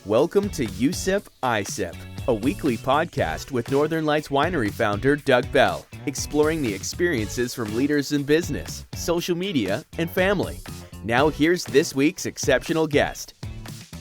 Welcome to USIP ISIP, a weekly podcast with Northern Lights Winery founder Doug Bell, exploring the experiences from leaders in business, social media, and family. Now here's this week's exceptional guest.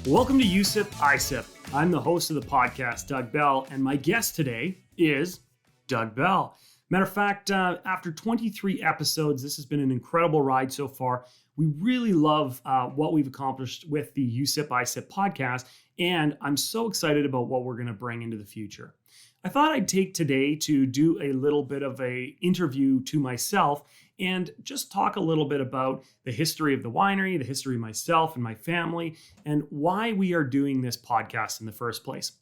Welcome to USIP ISIP. I'm the host of the podcast, Doug Bell, and my guest today is Doug Bell. Matter of fact, after 23 episodes, this has been an incredible ride so far. We really love what we've accomplished with the USIP ISIP podcast, and I'm so excited about what we're going to bring into the future. I thought I'd take today to do a little bit of an interview to myself and just talk a little bit about the history of the winery, the history of myself and my family, and why we are doing this podcast in the first place.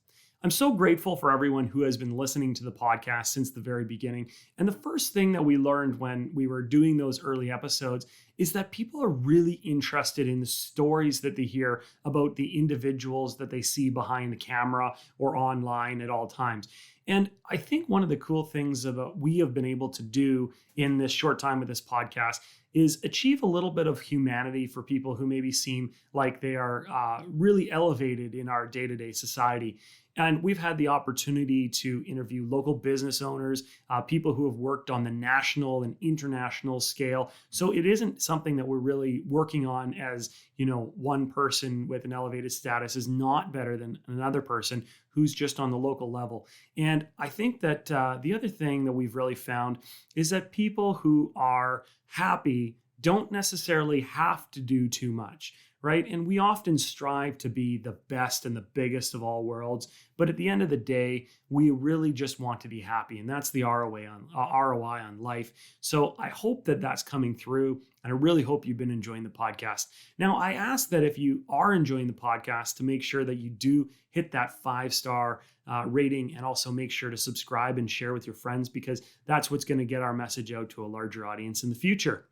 I'm so grateful for everyone who has been listening to the podcast since the very beginning. And the first thing that we learned when we were doing those early episodes is that people are really interested in the stories that they hear about the individuals that they see behind the camera or online at all times. And I think one of the cool things that we have been able to do in this short time with this podcast is achieve a little bit of humanity for people who maybe seem like they are really elevated in our day-to-day society. And we've had the opportunity to interview local business owners, people who have worked on the national and international scale. So it isn't something that we're really working on as, one person with an elevated status is not better than another person who's just on the local level. And I think that the other thing that we've really found is that people who are happy don't necessarily have to do too much. Right? And we often strive to be the best and the biggest of all worlds. But at the end of the day, we really just want to be happy. And that's the ROI on life. So I hope that that's coming through. And I really hope you've been enjoying the podcast. Now, I ask that if you are enjoying the podcast to make sure that you do hit that 5-star rating and also make sure to subscribe and share with your friends, because that's what's going to get our message out to a larger audience in the future.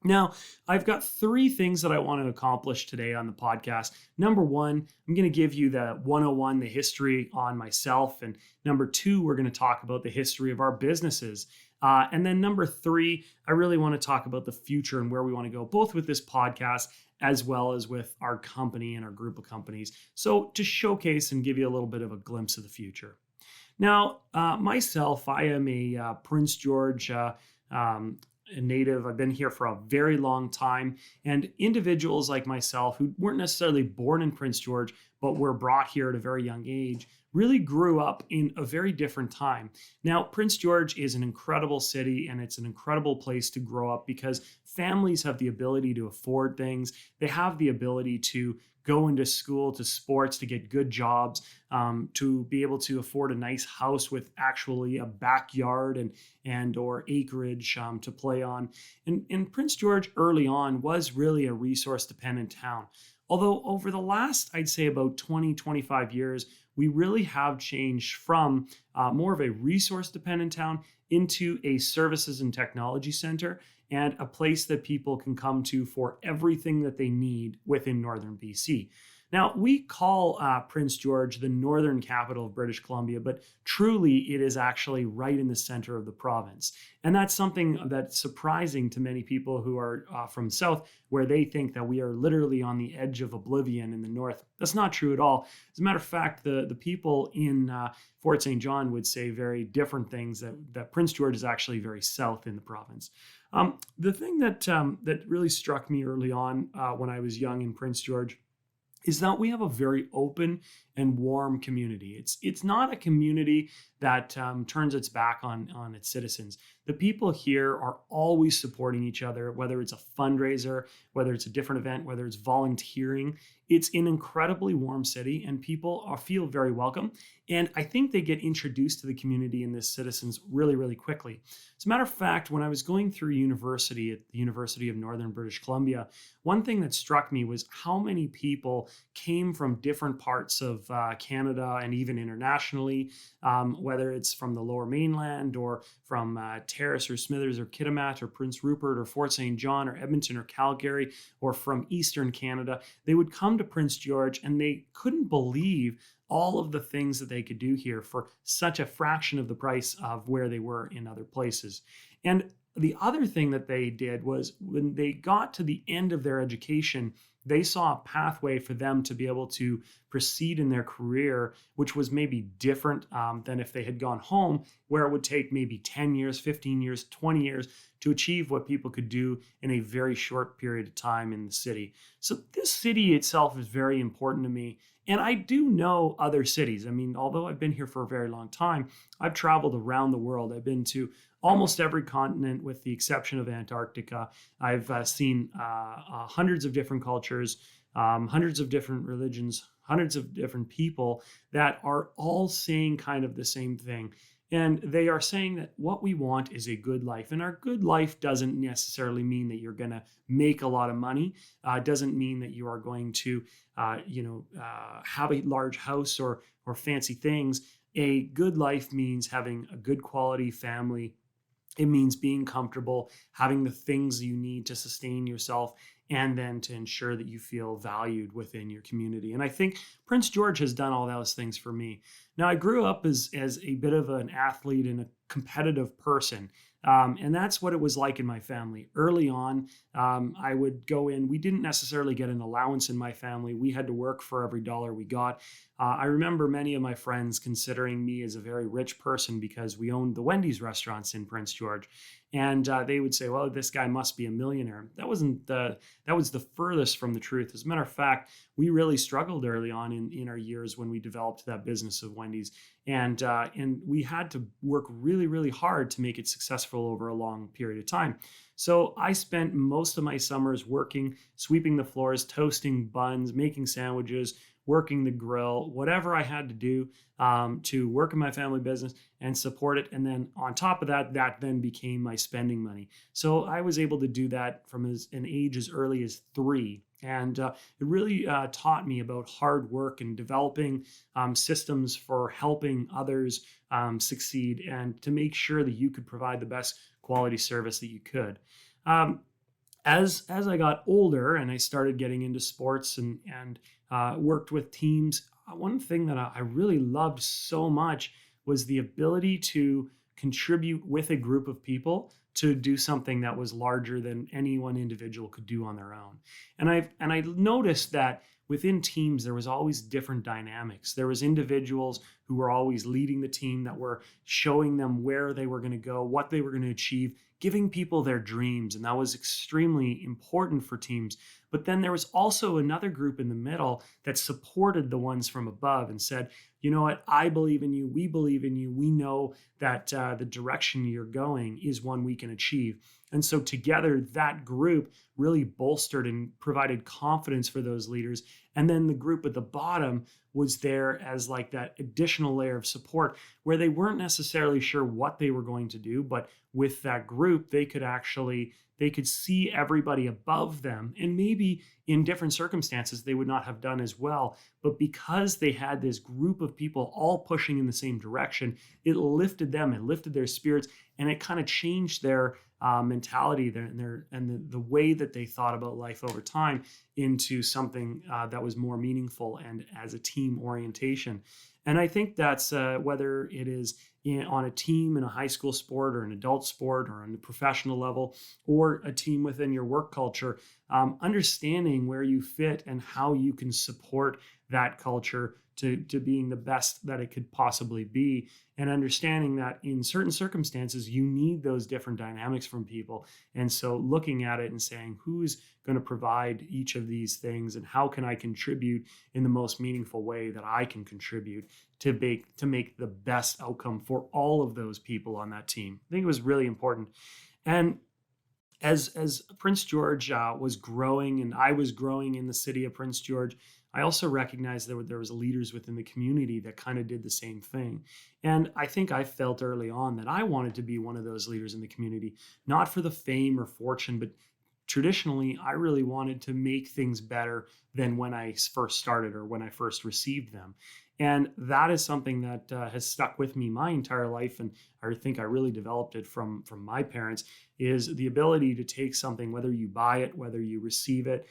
Now, I've got 3 things that I want to accomplish today on the podcast. Number 1, I'm going to give you the 101, the history on myself. And number 2, we're going to talk about the history of our businesses. And then number 3, I really want to talk about the future and where we want to go, both with this podcast as well as with our company and our group of companies. So to showcase and give you a little bit of a glimpse of the future. Now, myself, I am a Prince George a native. I've been here for a very long time, and individuals like myself who weren't necessarily born in Prince George, but were brought here at a very young age, really grew up in a very different time. Now, Prince George is an incredible city, and it's an incredible place to grow up because families have the ability to afford things. They have the ability to go into school, to sports, to get good jobs, to be able to afford a nice house with actually a backyard and or acreage to play on. And Prince George early on was really a resource-dependent town. Although over the last, I'd say about 20, 25 years, we really have changed from more of a resource-dependent town into a services and technology center and a place that people can come to for everything that they need within northern BC. Now, we call Prince George the northern capital of British Columbia, but truly it is actually right in the center of the province. And that's something that's surprising to many people who are from the south, where they think that we are literally on the edge of oblivion in the north. That's not true at all. As a matter of fact, the people in Fort St. John would say very different things, that Prince George is actually very south in the province. The thing that really struck me early on when I was young in Prince George is that we have a very open and warm community. It's not a community that turns its back on its citizens. The people here are always supporting each other, whether it's a fundraiser, whether it's a different event, whether it's volunteering. It's an incredibly warm city, and people feel very welcome. And I think they get introduced to the community and the citizens really, really quickly. As a matter of fact, when I was going through university at the University of Northern British Columbia, one thing that struck me was how many people came from different parts of Canada and even internationally, whether it's from the Lower Mainland or from Terrace or Smithers or Kitimat or Prince Rupert or Fort St. John or Edmonton or Calgary or from Eastern Canada. They would come to Prince George and they couldn't believe all of the things that they could do here for such a fraction of the price of where they were in other places. And the other thing that they did was when they got to the end of their education, they saw a pathway for them to be able to proceed in their career, which was maybe different than if they had gone home, where it would take maybe 10 years, 15 years, 20 years to achieve what people could do in a very short period of time in the city. So this city itself is very important to me. And I do know other cities. I mean, although I've been here for a very long time, I've traveled around the world. I've been to almost every continent with the exception of Antarctica. I've seen hundreds of different cultures, hundreds of different religions, hundreds of different people that are all saying kind of the same thing. And they are saying that what we want is a good life. And our good life doesn't necessarily mean that you're going to make a lot of money. It doesn't mean that you are going to, have a large house or fancy things. A good life means having a good quality family. It means being comfortable, having the things you need to sustain yourself, and then to ensure that you feel valued within your community. And I think Prince George has done all those things for me. Now, I grew up as a bit of an athlete and a competitive person. And that's what it was like in my family. Early on, I would go in. We didn't necessarily get an allowance in my family. We had to work for every dollar we got. I remember many of my friends considering me as a very rich person because we owned the Wendy's restaurants in Prince George. And they would say, well, this guy must be a millionaire. That was the furthest from the truth. As a matter of fact, we really struggled early on in our years when we developed that business of Wendy's. And we had to work really, really hard to make it successful over a long period of time. So I spent most of my summers working, sweeping the floors, toasting buns, making sandwiches, working the grill, whatever I had to do to work in my family business and support it. And then on top of that, that then became my spending money. So I was able to do that from an age as early as 3. And it really taught me about hard work and developing systems for helping others succeed and to make sure that you could provide the best quality service that you could. As I got older and I started getting into sports and worked with teams, one thing that I really loved so much was the ability to contribute with a group of people to do something that was larger than any one individual could do on their own. And I noticed that within teams, there was always different dynamics. There was individuals who were always leading the team that were showing them where they were going to go, what they were going to achieve, giving people their dreams. And that was extremely important for teams. But then there was also another group in the middle that supported the ones from above and said, you know what, I believe in you. We believe in you. We know that the direction you're going is one we can achieve. And so together, that group really bolstered and provided confidence for those leaders. And then the group at the bottom was there as like that additional layer of support where they weren't necessarily sure what they were going to do, but with that group, they could see everybody above them. And maybe in different circumstances, they would not have done as well. But because they had this group of people all pushing in the same direction, it lifted them, it lifted their spirits, and it kind of changed their mentality and the way that they thought about life over time into something that was more meaningful and as a team orientation. And I think that's whether it is on a team in a high school sport or an adult sport or on the professional level or a team within your work culture, understanding where you fit and how you can support that culture to being the best that it could possibly be, and understanding that in certain circumstances, you need those different dynamics from people. And so looking at it and saying, who's going to provide each of these things and how can I contribute in the most meaningful way that I can contribute to make the best outcome for all of those people on that team. I think it was really important. And as Prince George was growing and I was growing in the city of Prince George, I also recognized that there was leaders within the community that kind of did the same thing. And I think I felt early on that I wanted to be one of those leaders in the community, not for the fame or fortune, but traditionally, I really wanted to make things better than when I first started or when I first received them. And that is something that has stuck with me my entire life. And I think I really developed it from my parents, is the ability to take something, whether you buy it, whether you receive it,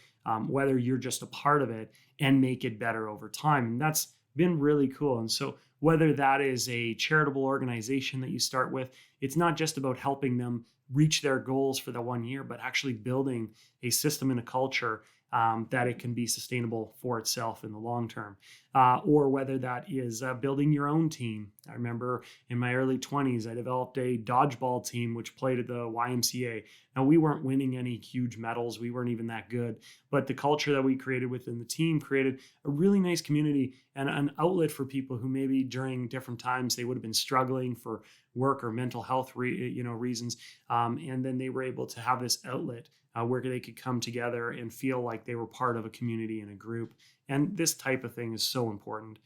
whether you're just a part of it, and make it better over time. And that's been really cool. And so whether that is a charitable organization that you start with, it's not just about helping them reach their goals for the 1 year, but actually building a system and a culture that it can be sustainable for itself in the long term. Or whether that is building your own team. I remember in my early 20s, I developed a dodgeball team which played at the YMCA. Now, we weren't winning any huge medals. We weren't even that good. But the culture that we created within the team created a really nice community and an outlet for people who maybe during different times they would have been struggling for work or mental health reasons. And then they were able to have this outlet where they could come together and feel like they were part of a community and a group. And this type of thing is so important.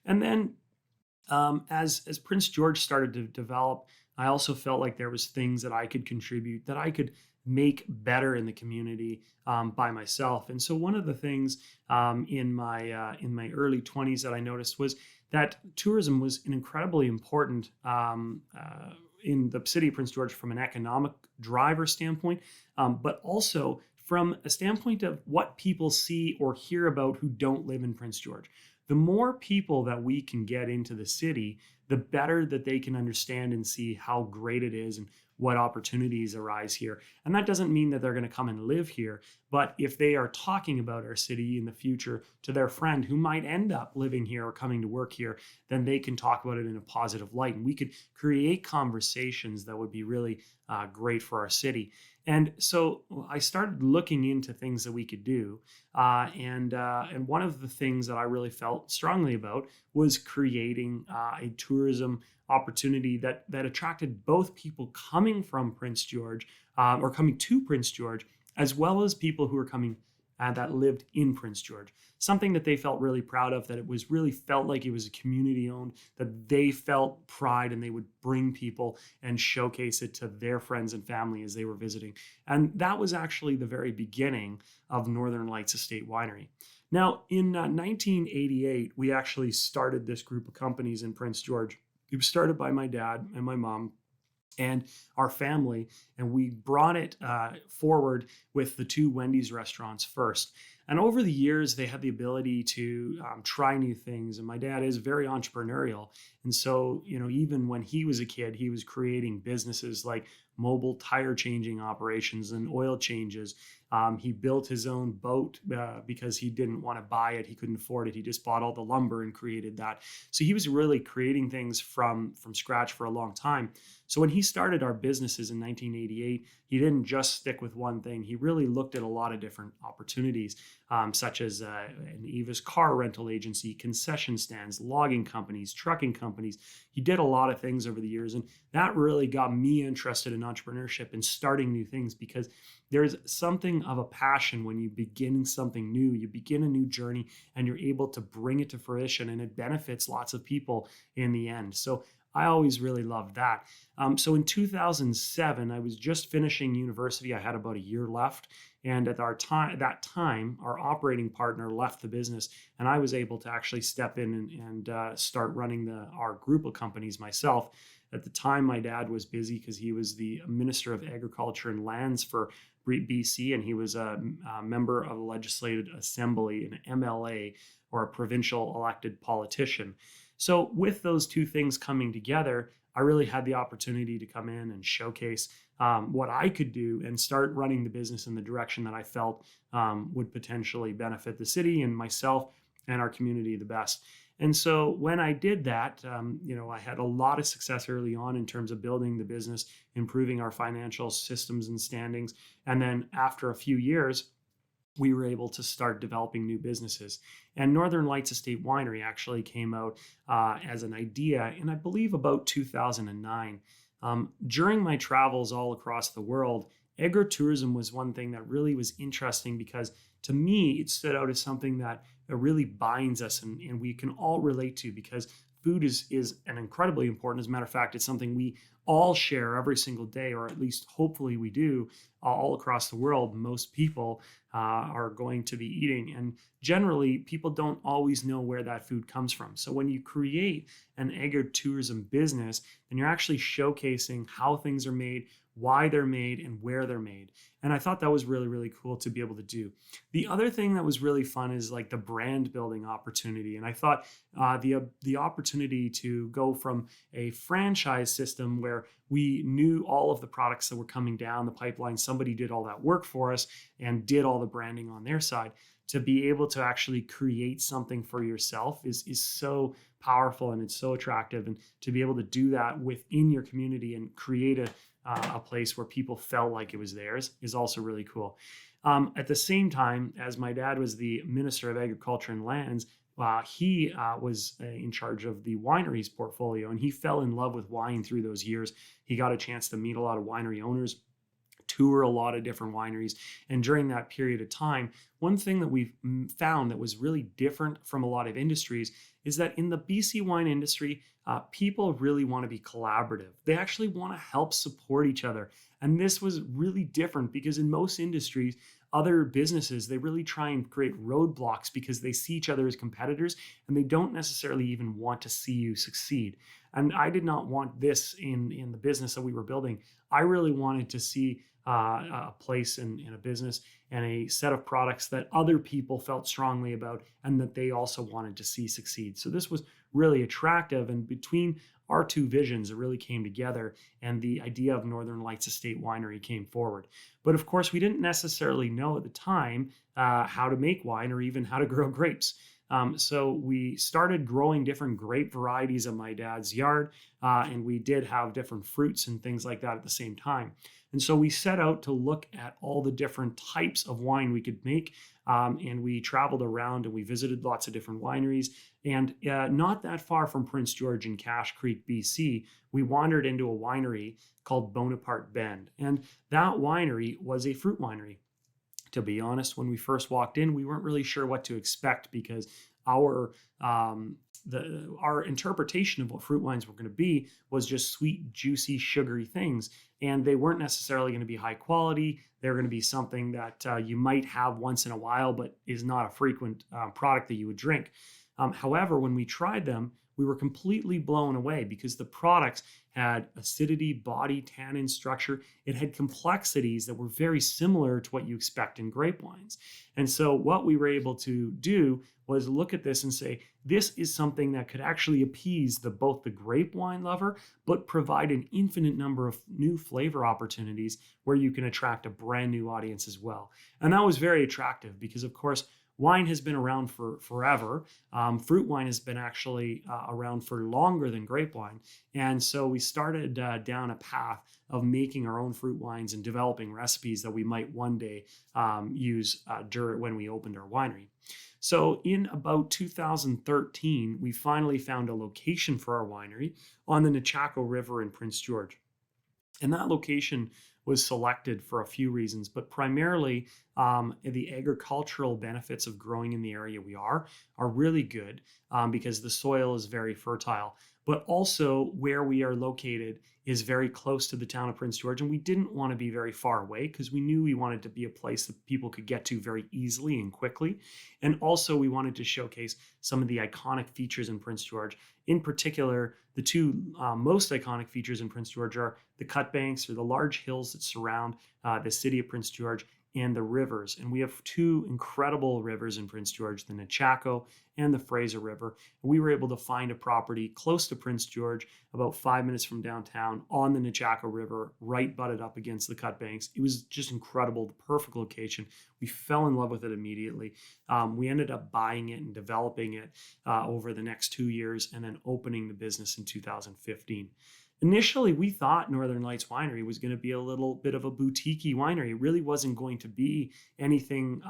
And then as Prince George started to develop, I also felt like there was things that I could contribute, that I could make better in the community by myself. And so one of the things in my early 20s that I noticed was that tourism was an incredibly important in the city of Prince George from an economic driver standpoint, but also from a standpoint of what people see or hear about who don't live in Prince George. The more people that we can get into the city, the better that they can understand and see how great it is and what opportunities arise here. And that doesn't mean that they're going to come and live here, but if they are talking about our city in the future to their friend who might end up living here or coming to work here, then they can talk about it in a positive light. And we could create conversations that would be really great for our city. And so I started looking into things that we could do. And one of the things that I really felt strongly about was creating a tourism opportunity that attracted both people coming from Prince George or coming to Prince George, as well as people who are coming that lived in Prince George. Something that they felt really proud of, that it was really felt like it was a community owned, that they felt pride and they would bring people and showcase it to their friends and family as they were visiting. And that was actually the very beginning of Northern Lights Estate Winery. Now, in 1988, we actually started this group of companies in Prince George. It was started by my dad and my mom and our family, and we brought it forward with the two Wendy's restaurants first. And over the years, they had the ability to try new things. And my dad is very entrepreneurial. And so, even when he was a kid, he was creating businesses like mobile tire changing operations and oil changes. He built his own boat because he didn't want to buy it. He couldn't afford it. He just bought all the lumber and created that. So he was really creating things from scratch for a long time. So when he started our businesses in 1988, he didn't just stick with one thing. He really looked at a lot of different opportunities, such as an Eva's car rental agency, concession stands, logging companies, trucking companies. He did a lot of things over the years, and that really got me interested in entrepreneurship and starting new things, because there's something of a passion when you begin something new. You begin a new journey and you're able to bring it to fruition, and it benefits lots of people in the end. So I always really loved that. So in 2007, I was just finishing university. I had about a year left. And at that time, our operating partner left the business, and I was able to actually step in and start running our group of companies myself. At the time, my dad was busy because he was the Minister of Agriculture and Lands for BC, and he was a member of the Legislative Assembly, an MLA, or a provincial elected politician. So with those two things coming together, I really had the opportunity to come in and showcase what I could do and start running the business in the direction that I felt would potentially benefit the city and myself and our community the best. And so when I did that, I had a lot of success early on in terms of building the business, improving our financial systems and standings. And then after a few years, we were able to start developing new businesses. And Northern Lights Estate Winery actually came out as an idea in, I believe, about 2009. During my travels all across the world, agritourism was one thing that really was interesting, because to me, it stood out as something that really binds us and we can all relate to, because food is an incredibly important. As a matter of fact, it's something we all share every single day, or at least hopefully we do all across the world. Most people are going to be eating, and generally people don't always know where that food comes from. So when you create an agritourism business, then you're actually showcasing how things are made, why they're made, and where they're made. And I thought that was really, really cool to be able to do. The other thing that was really fun is like the brand building opportunity. And I thought the opportunity to go from a franchise system where where we knew all of the products that were coming down the pipeline. Somebody did all that work for us and did all the branding on their side. To be able to actually create something for yourself is so powerful, and it's so attractive. And to be able to do that within your community and create a place where people felt like it was theirs is also really cool. At the same time, as my dad was the Minister of Agriculture and Lands, he was in charge of the wineries portfolio, and he fell in love with wine through those years. He got a chance to meet a lot of winery owners, tour a lot of different wineries. And during that period of time, one thing that we've found that was really different from a lot of industries is that in the BC wine industry, people really want to be collaborative. They actually want to help support each other. And this was really different because in most industries, other businesses, they really try and create roadblocks because they see each other as competitors and they don't necessarily even want to see you succeed. And I did not want this in the business that we were building. I really wanted to see a place in a business and a set of products that other people felt strongly about and that they also wanted to see succeed. So this was really attractive, and between our two visions, it really came together, and the idea of Northern Lights Estate Winery came forward. But of course, we didn't necessarily know at the time how to make wine or even how to grow grapes. So we started growing different grape varieties in my dad's yard, and we did have different fruits and things like that at the same time. And so we set out to look at all the different types of wine we could make, and we traveled around and we visited lots of different wineries. And not that far from Prince George in Cache Creek, BC, we wandered into a winery called Bonaparte Bend. And that winery was a fruit winery. To be honest, when we first walked in, we weren't really sure what to expect because our interpretation of what fruit wines were going to be was just sweet, juicy, sugary things. And they weren't necessarily going to be high quality. They're going to be something that you might have once in a while, but is not a frequent product that you would drink. However, when we tried them, we were completely blown away because the products had acidity, body, tannin structure. It had complexities that were very similar to what you expect in grape wines. And so what we were able to do was look at this and say, this is something that could actually appease both the grape wine lover, but provide an infinite number of new flavor opportunities where you can attract a brand new audience as well. And that was very attractive because, of course, wine has been around for forever. Fruit wine has been actually around for longer than grape wine. And so we started down a path of making our own fruit wines and developing recipes that we might one day use when we opened our winery. So in about 2013, we finally found a location for our winery on the Nechako River in Prince George. And that location was selected for a few reasons, but primarily the agricultural benefits of growing in the area we are really good because the soil is very fertile. But also where we are located is very close to the town of Prince George, and we didn't want to be very far away because we knew we wanted to be a place that people could get to very easily and quickly. And also we wanted to showcase some of the iconic features in Prince George. In particular, the two most iconic features in Prince George are the cut banks, or the large hills that surround the city of Prince George, and the rivers. And we have two incredible rivers in Prince George, the Nechako and the Fraser River. And we were able to find a property close to Prince George, about 5 minutes from downtown, on the Nechako River, right butted up against the cut banks. It was just incredible, the perfect location. We fell in love with it immediately. We ended up buying it and developing it over the next 2 years, and then opening the business in 2015. Initially, we thought Northern Lights Winery was going to be a little bit of a boutique-y winery. It really wasn't going to be anything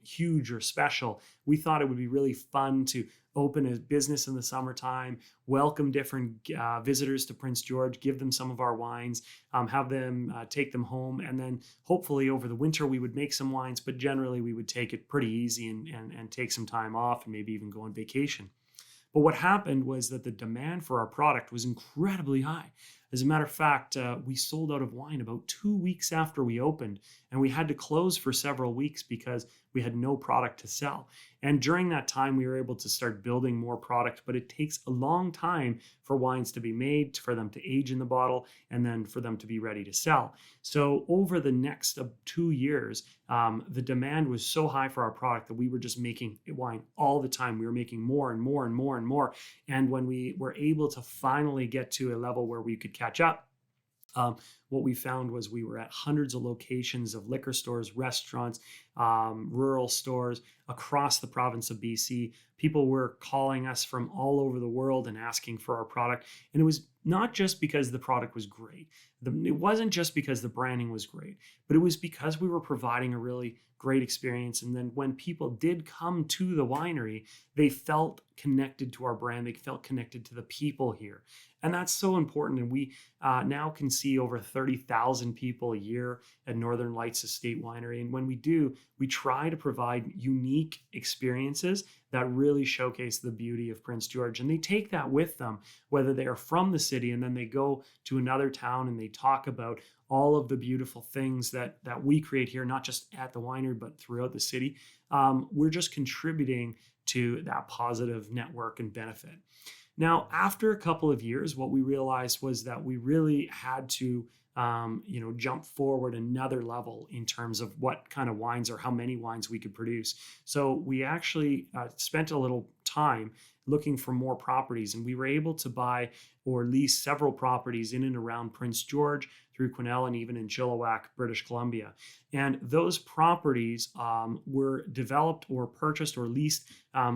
huge or special. We thought it would be really fun to open a business in the summertime, welcome different visitors to Prince George, give them some of our wines, have them take them home, and then hopefully over the winter we would make some wines, but generally we would take it pretty easy and take some time off and maybe even go on vacation. But what happened was that the demand for our product was incredibly high. As a matter of fact, we sold out of wine about 2 weeks after we opened, and we had to close for several weeks because we had no product to sell. And during that time, we were able to start building more product, but it takes a long time for wines to be made, for them to age in the bottle, and then for them to be ready to sell. So over the next 2 years, the demand was so high for our product that we were just making wine all the time. We were making more and more and more and more. And when we were able to finally get to a level where we could catch up, Um, what we found was we were at hundreds of locations of liquor stores, restaurants, rural stores across the province of BC. People were calling us from all over the world and asking for our product. And it was not just because the product was great. It wasn't just because the branding was great, but it was because we were providing a really great experience. And then when people did come to the winery, they felt connected to our brand. They felt connected to the people here. And that's so important. And we now can see over 30,000 people a year at Northern Lights Estate Winery. And when we do, we try to provide unique experiences that really showcase the beauty of Prince George. And they take that with them, whether they are from the city and then they go to another town and they talk about all of the beautiful things that we create here, not just at the winery, but throughout the city. We're just contributing to that positive network and benefit. Now, after a couple of years, what we realized was that we really had to jump forward another level in terms of what kind of wines or how many wines we could produce. So we actually spent a little time looking for more properties, and we were able to buy or lease several properties in and around Prince George, through Quesnel, and even in Chilliwack, British Columbia. And those properties were developed or purchased or leased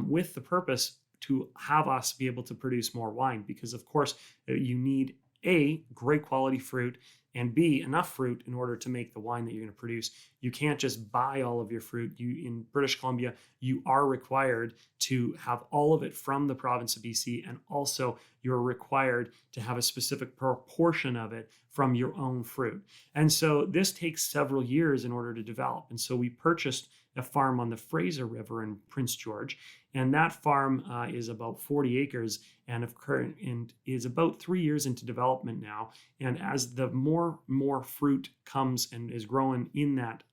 with the purpose to have us be able to produce more wine, because of course you need A, great quality fruit, and B, enough fruit in order to make the wine that you're going to produce. You can't just buy all of your fruit. In British Columbia, you are required to have all of it from the province of BC, and also you're required to have a specific proportion of it from your own fruit. And so this takes several years in order to develop. And so we purchased a farm on the Fraser River in Prince George, and that farm is about 40 acres and is about 3 years into development now. And as the more fruit comes and is growing in that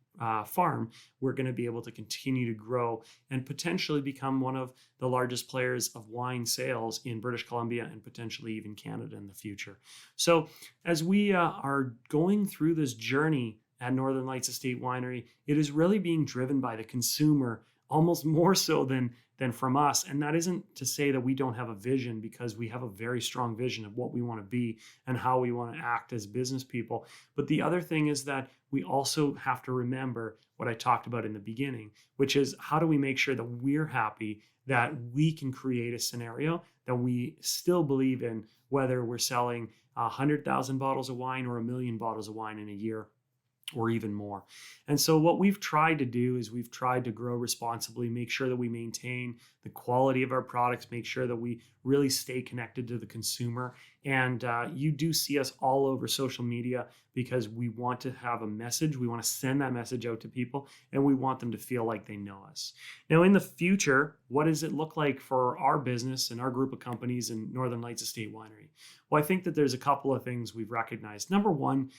farm, we're going to be able to continue to grow and potentially become one of the largest players of wine sales in British Columbia and potentially even Canada in the future. So as we are going through this journey at Northern Lights Estate Winery, it is really being driven by the consumer, almost more so than from us. And that isn't to say that we don't have a vision, because we have a very strong vision of what we want to be and how we want to act as business people. But the other thing is that we also have to remember what I talked about in the beginning, which is how do we make sure that we're happy, that we can create a scenario that we still believe in, whether we're selling 100,000 bottles of wine or 1 million bottles of wine in a year, or even more. And so what we've tried to do is we've tried to grow responsibly, make sure that we maintain the quality of our products, make sure that we really stay connected to the consumer. And you do see us all over social media because we want to have a message. We want to send that message out to people, and we want them to feel like they know us. Now, in the future, what does it look like for our business and our group of companies in Northern Lights Estate Winery? Well, I think that there's a couple of things we've recognized. Number one,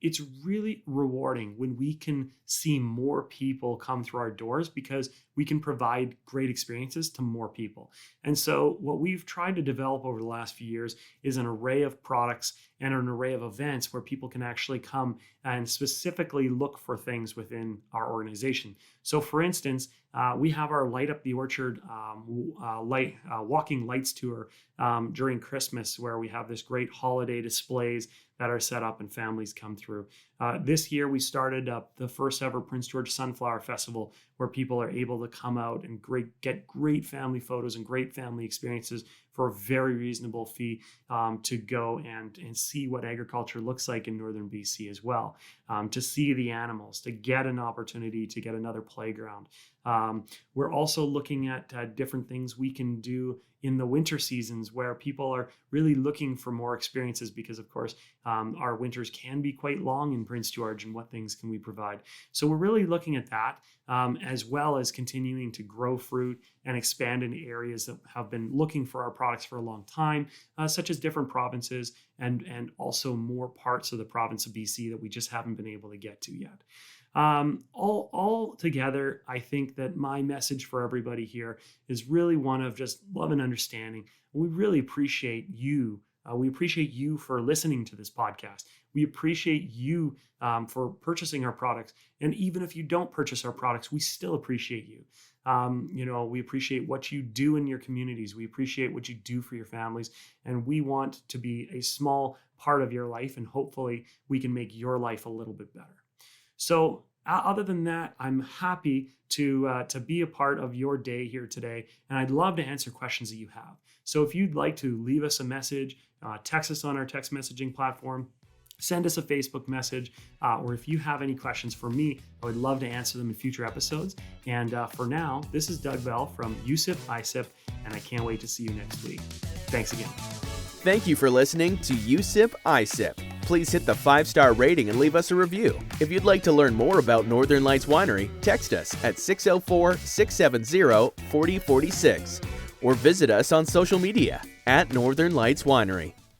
it's really rewarding when we can see more people come through our doors, because we can provide great experiences to more people. And so what we've tried to develop over the last few years is an array of products and an array of events where people can actually come and specifically look for things within our organization. So for instance, we have our Light Up the Orchard walking lights tour during Christmas, where we have this great holiday displays that are set up and families come through. This year we started up the first ever Prince George Sunflower Festival, where people are able to come out and get great family photos and great family experiences for a very reasonable fee to go and see what agriculture looks like in northern BC as well, to see the animals, to get an opportunity to get another playground. We're also looking at different things we can do in the winter seasons, where people are really looking for more experiences, because of course our winters can be quite long in Prince George, and what things can we provide. So we're really looking at that, as well as continuing to grow fruit and expand in areas that have been looking for our products for a long time, such as different provinces and also more parts of the province of BC that we just haven't been able to get to yet. All together, I think that my message for everybody here is really one of just love and understanding. We really appreciate you. We appreciate you for listening to this podcast. We appreciate you for purchasing our products. And even if you don't purchase our products, we still appreciate you. We appreciate what you do in your communities. We appreciate what you do for your families. And we want to be a small part of your life. And hopefully we can make your life a little bit better. So other than that, I'm happy to be a part of your day here today. And I'd love to answer questions that you have. So if you'd like to leave us a message, text us on our text messaging platform, send us a Facebook message, or if you have any questions for me, I would love to answer them in future episodes. And for now, this is Doug Bell from USIP ISIP, and I can't wait to see you next week. Thanks again. Thank you for listening to USIP ISIP. Please hit the 5-star rating and leave us a review. If you'd like to learn more about Northern Lights Winery, text us at 604-670-4046 or visit us on social media at Northern Lights Winery.